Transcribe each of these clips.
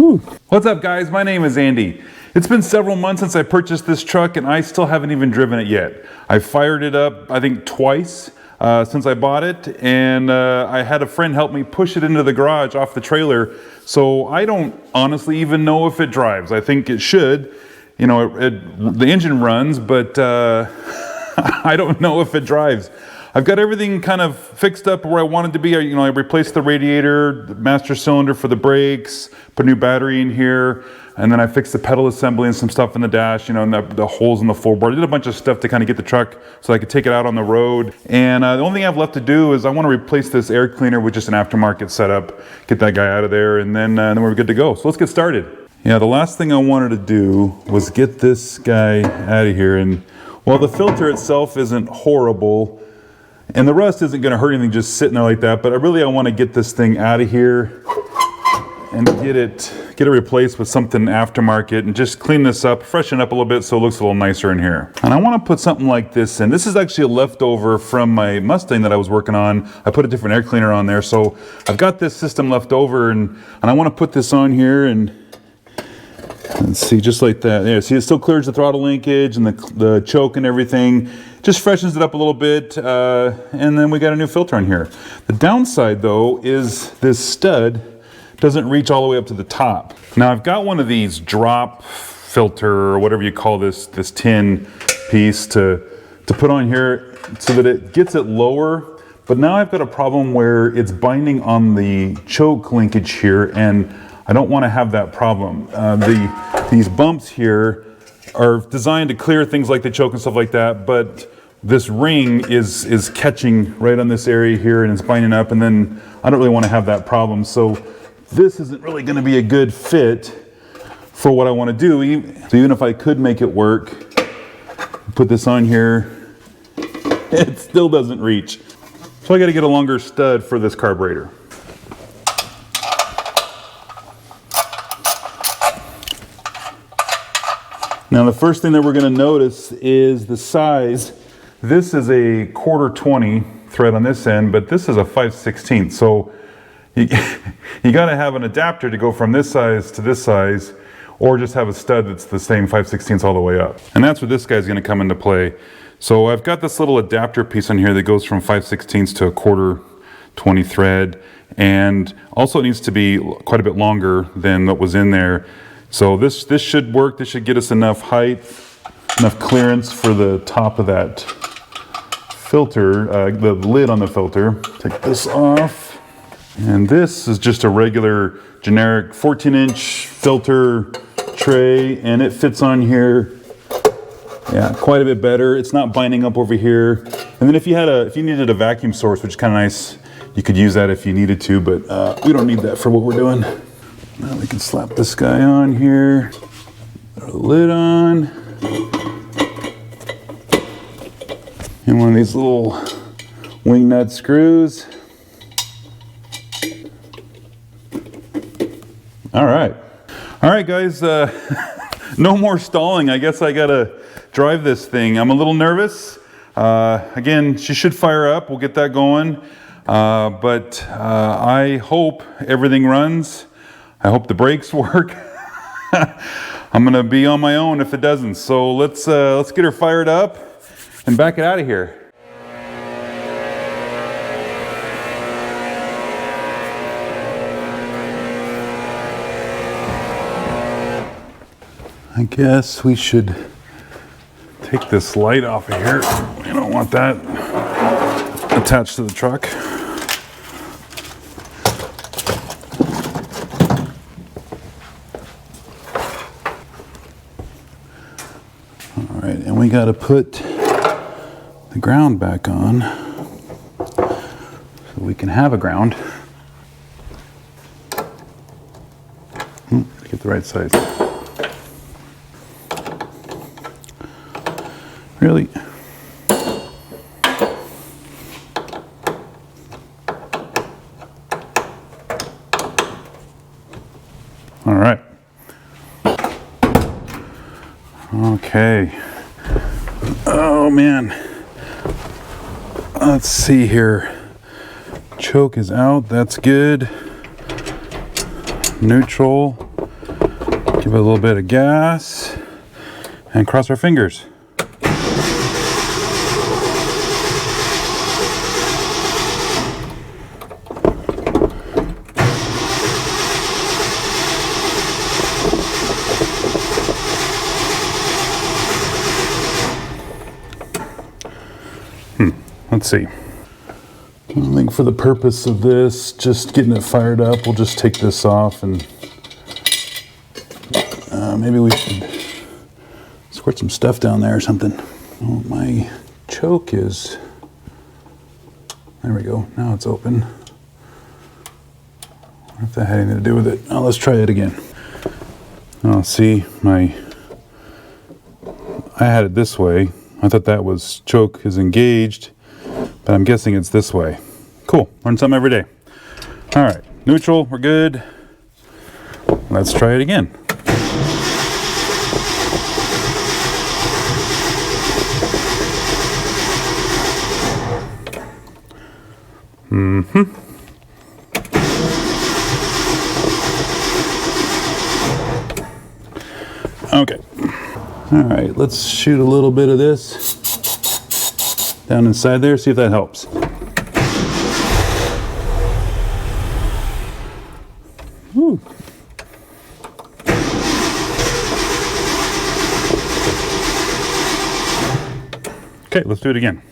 Whew. What's up guys, my name is Andy. It's been several months since I purchased this truck and I still haven't even driven it yet. I fired it up I think twice since I bought it, and I had a friend help me push it into the garage off the trailer, so I don't honestly even know if it drives. I think it should. You know, the engine runs, but I don't know if it drives. I've got everything kind of fixed up where I wanted to be. You know, I replaced the radiator, the master cylinder for the brakes, put a new battery in here, and then I fixed the pedal assembly and some stuff in the dash, you know, and the holes in the floorboard. I did a bunch of stuff to kind of get the truck so I could take it out on the road. And the only thing I have left to do is I want to replace this air cleaner with just an aftermarket setup, get that guy out of there, and then we're good to go. So let's get started. Yeah, the last thing I wanted to do was get this guy out of here. And while the filter itself isn't horrible, and the rust isn't going to hurt anything just sitting there like that, but I want to get this thing out of here and get it replaced with something aftermarket and just clean this up, freshen up a little bit so it looks a little nicer in here. And I want to put something like this in. This is actually a leftover from my Mustang that I was working on. I put a different air cleaner on there, so I've got this system left over, and I want to put this on here and see, just like that. Yeah, see, it still clears the throttle linkage and the choke and everything. Just freshens it up a little bit, and then we got a new filter on here. The downside though is this stud doesn't reach all the way up to the top. Now I've got one of these drop filter, or whatever you call this tin piece to put on here so that it gets it lower, but now I've got a problem where it's binding on the choke linkage here, and I don't want to have that problem. These bumps here are designed to clear things like the choke and stuff like that, but this ring is catching right on this area here and it's binding up, and then I don't really want to have that problem. So this isn't really going to be a good fit for what I want to do. So even if I could make it work, put this on here, it still doesn't reach. So I got to get a longer stud for this carburetor. Now the first thing that we're going to notice is the size. This is a 1/4-20 thread on this end, but this is a 5/16. So you got to have an adapter to go from this size to this size, or just have a stud that's the same 5/16 all the way up. And that's where this guy's going to come into play. So I've got this little adapter piece on here that goes from 5/16 to a 1/4-20 thread, and also it needs to be quite a bit longer than what was in there. So this should work. This should get us enough height, enough clearance for the top of that filter, the lid on the filter. Take this off. And this is just a regular generic 14-inch filter tray, and it fits on here. Yeah, quite a bit better. It's not binding up over here. And then if you needed a vacuum source, which is kind of nice, you could use that if you needed to, but we don't need that for what we're doing. Now we can slap this guy on here, throw the lid on, and one of these little wing nut screws. All right guys, no more stalling. I guess I gotta drive this thing. I'm a little nervous. Again, she should fire up. We'll get that going, but I hope everything runs. I hope the brakes work. I'm gonna be on my own if it doesn't. So let's get her fired up and back it out of here. I guess we should take this light off of here. We don't want that attached to the truck. And we got to put the ground back on so we can have a ground. Get the right size. Really? All right. Okay. Oh man. Let's see here. Choke is out. That's good. Neutral. Give it a little bit of gas and cross our fingers. Let's see. I think for the purpose of this, just getting it fired up, we'll just take this off and maybe we should squirt some stuff down there or something. Oh, my choke is, there we go, now it's open. I wonder if that had anything to do with it. Oh, let's try it again. Oh, see, I had it this way. I thought that was choke is engaged, but I'm guessing it's this way. Cool, learn something every day. All right, neutral, we're good. Let's try it again. Okay. All right, let's shoot a little bit of this down inside there, see if that helps. Woo. Okay, let's do it again.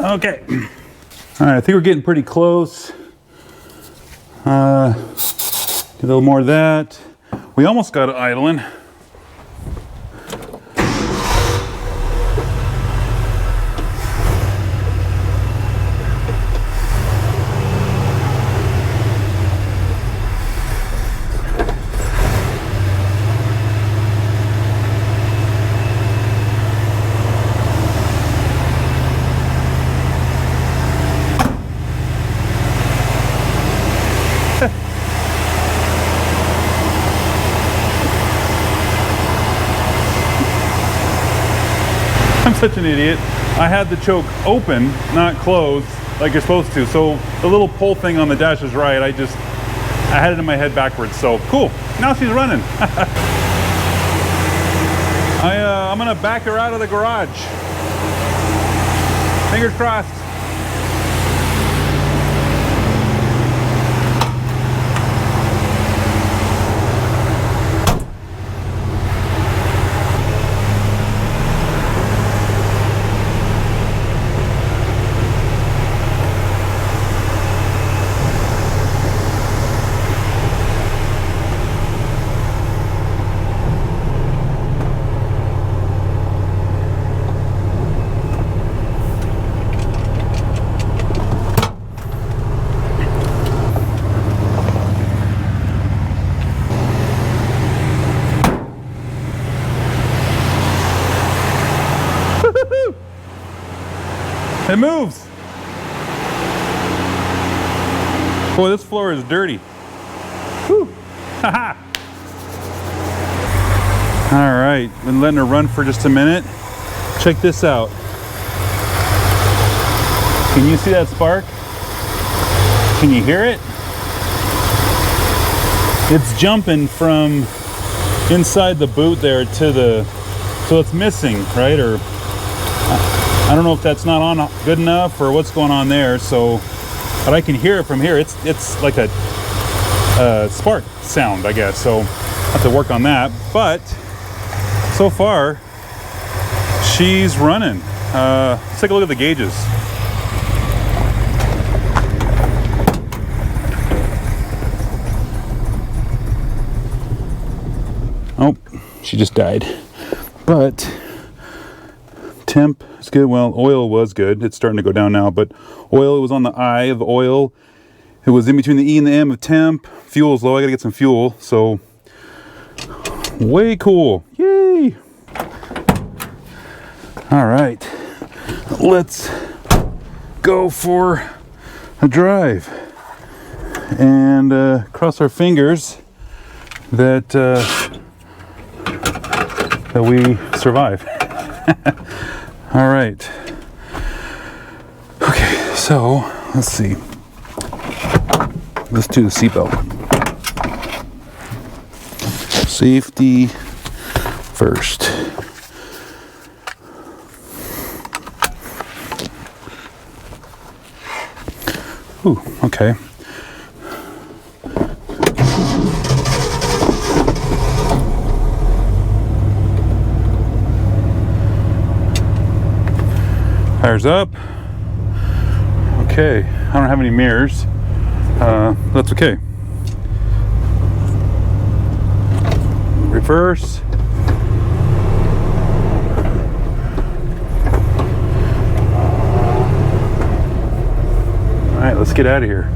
Okay. All right, I think we're getting pretty close. Get a little more of that. We almost got it idling. I'm such an idiot. I had the choke open, not closed, like you're supposed to. So the little pull thing on the dash is right. I had it in my head backwards. So cool. Now she's running. I'm gonna back her out of the garage. Fingers crossed. It moves. Boy, this floor is dirty. Whew. Haha. All right, been letting her run for just a minute. Check this out. Can you see that spark? Can you hear it? It's jumping from inside the boot there to the, so it's missing, right? Or I don't know if that's not on good enough or what's going on there. So, but I can hear it from here. It's like a spark sound, I guess. So I have to work on that. But so far, she's running. Let's take a look at the gauges. she just died. But temp is good. Well, oil was good. It's starting to go down now, but oil, it was on the I of oil. It was in between the E and the M of temp. Fuel's low. I gotta get some fuel. So way cool. Yay! All right, let's go for a drive and cross our fingers that that we survive. All right. Okay, so let's see. Let's do the seatbelt. Safety first. Ooh, okay. Tires up. Okay, I don't have any mirrors. That's okay. Reverse. All right, let's get out of here.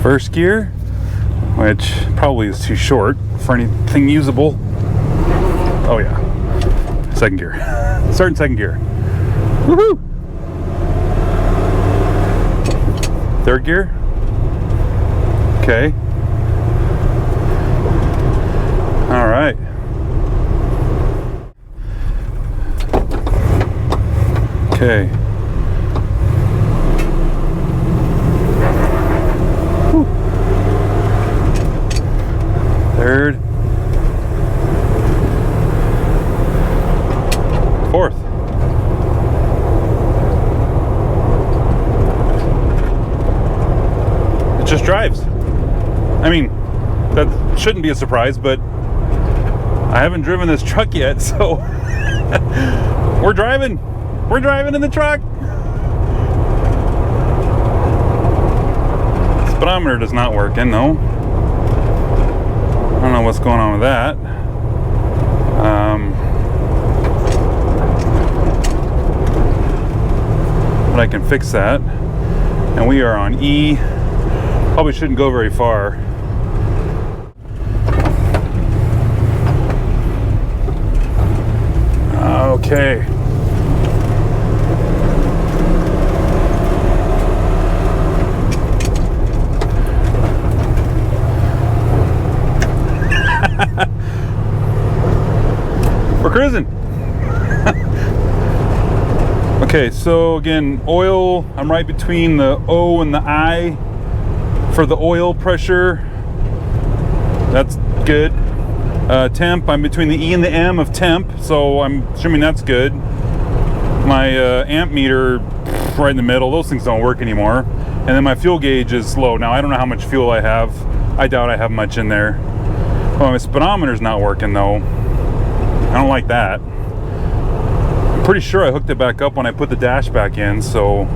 First gear, which probably is too short for anything usable. Oh yeah. Second gear. Starting second gear. Woohoo! Third gear. Okay. All right. Okay. Whew. Third. Fourth. It just drives. I mean, that shouldn't be a surprise, but I haven't driven this truck yet, so we're driving. We're driving in the truck. Speedometer does not work, and no. I don't know what's going on with that. But I can fix that. And we are on E. Probably shouldn't go very far. Okay. We're cruising. Okay, so again, oil, I'm right between the O and the I for the oil pressure. That's good. Temp, I'm between the E and the M of temp, so I'm assuming that's good. My amp meter, right in the middle. Those things don't work anymore. And then my fuel gauge is low. Now, I don't know how much fuel I have. I doubt I have much in there. Oh, my speedometer's not working, though. I don't like that. I'm pretty sure I hooked it back up when I put the dash back in, so...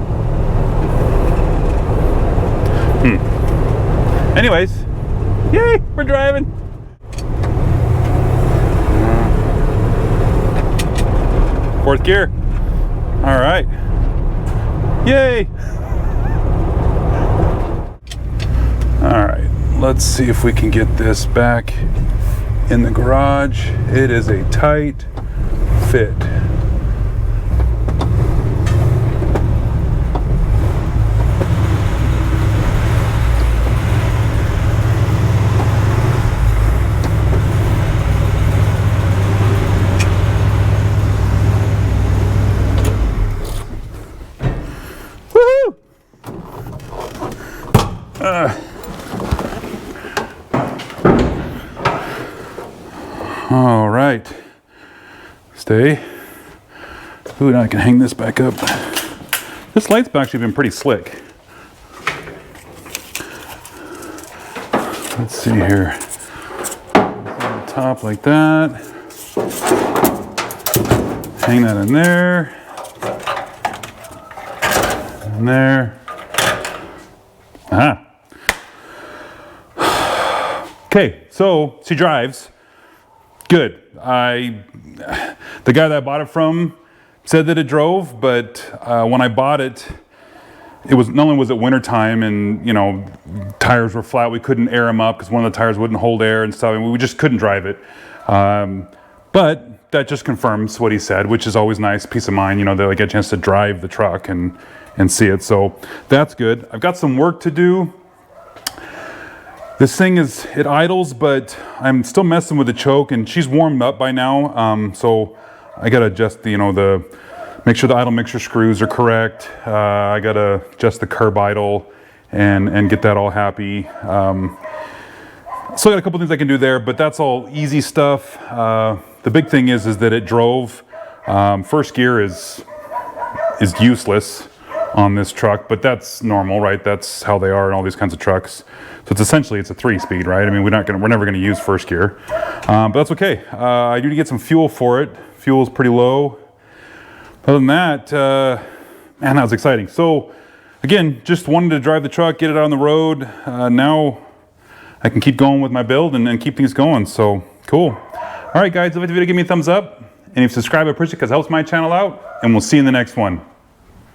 Anyways, yay, we're driving. Fourth gear. All right. Yay. All right, let's see if we can get this back in the garage. It is a tight fit. All right, stay. Ooh, now I can hang this back up. This light's actually been pretty slick. Let's see here. On the top like that. Hang that in there. And there. Okay, so she drives. Good. The guy that I bought it from said that it drove, but when I bought it, it was not only was it winter time and you know tires were flat, we couldn't air them up because one of the tires wouldn't hold air and stuff, and we just couldn't drive it. But that just confirms what he said, which is always nice, peace of mind. You know, they get a chance to drive the truck and see it, so that's good. I've got some work to do. This thing it idles, but I'm still messing with the choke, and she's warmed up by now, so I gotta adjust make sure the idle mixture screws are correct. I gotta adjust the curb idle and get that all happy. Still got a couple things I can do there, but that's all easy stuff. The big thing is that it drove. First gear is useless on this truck, but that's normal, right? That's how they are in all these kinds of trucks. So it's essentially a 3-speed, right? I mean, we're never gonna use first gear, but that's okay. I do need to get some fuel for it. Fuel is pretty low. Other than that, man, that was exciting. So again, just wanted to drive the truck, get it out on the road. Now I can keep going with my build and keep things going. So cool. All right, guys, if you like the video, give me a thumbs up. And if you subscribe, I appreciate it because it helps my channel out. And we'll see you in the next one.